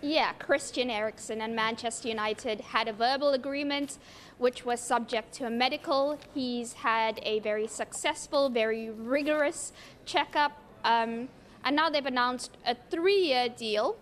Yeah, Christian Eriksen and Manchester United had a verbal agreement which was subject to a medical. He's had a very successful, very rigorous checkup, and now they've announced a 3-year deal,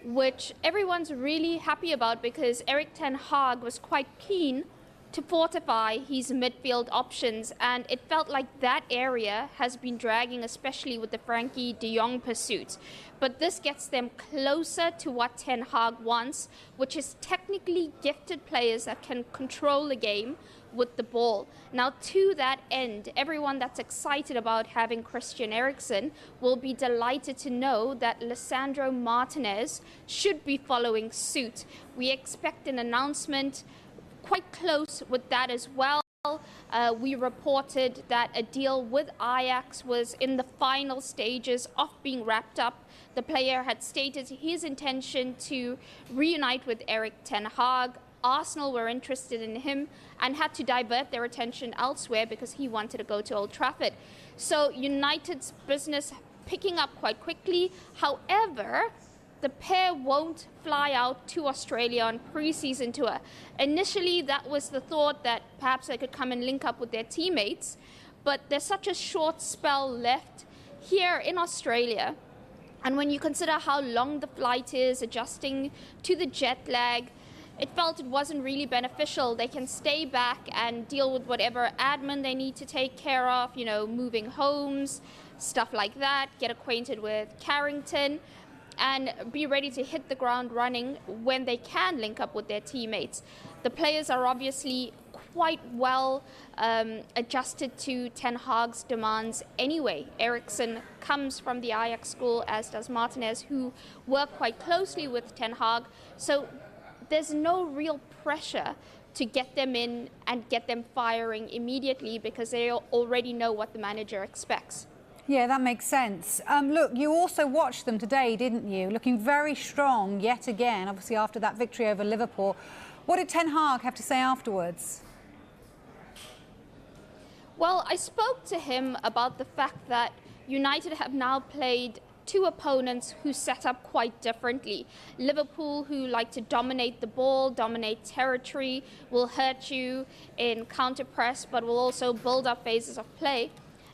which everyone's really happy about because Erik ten Hag was quite keen to fortify his midfield options, and it felt like that area has been dragging, especially with the Frankie de Jong pursuit. But this gets them closer to what Ten Hag wants, which is technically gifted players that can control the game with the ball. Now, to that end, everyone that's excited about having Christian Eriksen will be delighted to know that Lisandro Martinez should be following suit. We expect an announcement quite close with that as well. We reported that a deal with Ajax was in the final stages of being wrapped up. The player had stated his intention to reunite with Erik ten Hag. Arsenal were interested in him and had to divert their attention elsewhere because he wanted to go to Old Trafford. So United's business picking up quite quickly. However, the pair won't fly out to Australia on pre-season tour. Initially, that was the thought that perhaps they could come and link up with their teammates, but there's such a short spell left here in Australia. And when you consider how long the flight is, adjusting to the jet lag, it felt it wasn't really beneficial. They can stay back and deal with whatever admin they need to take care of, you know, moving homes, stuff like that, get acquainted with Carrington, and be ready to hit the ground running when they can link up with their teammates. The players are obviously quite well adjusted to Ten Hag's demands anyway. Eriksen comes from the Ajax school, as does Martinez, who work quite closely with Ten Hag. So there's no real pressure to get them in and get them firing immediately because they already know what the manager expects. Yeah, that makes sense. Look, you also watched them today, didn't you? Looking very strong yet again, obviously after that victory over Liverpool. What did Ten Hag have to say afterwards? Well, I spoke to him about the fact that United have now played two opponents who set up quite differently. Liverpool, who like to dominate the ball, dominate territory, will hurt you in counter-press, but will also build up phases of play.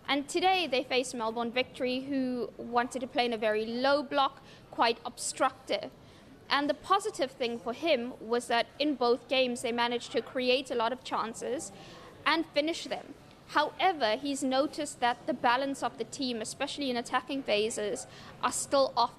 And today they faced Melbourne Victory, who wanted to play in a very low block, quite obstructive. And the positive thing for him was that in both games they managed to create a lot of chances and finish them. However, he's noticed that the balance of the team, especially in attacking phases, are still off.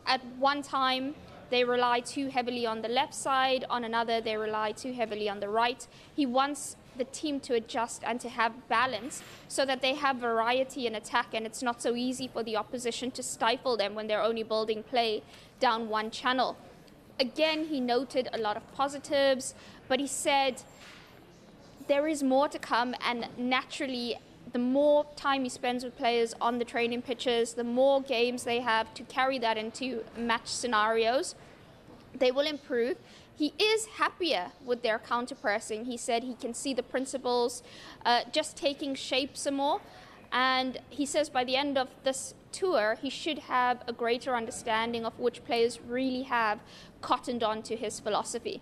At one time they rely too heavily on the left side, on another they rely too heavily on the right. He wants the team to adjust and to have balance so that they have variety in attack, and it's not so easy for the opposition to stifle them when they're only building play down one channel. Again, he noted a lot of positives, but he said there is more to come, and naturally the more time he spends with players on the training pitches, the more games they have to carry that into match scenarios, they will improve. He is happier with their counter-pressing. He said he can see the principles just taking shape some more. And he says by the end of this tour, he should have a greater understanding of which players really have cottoned on to his philosophy.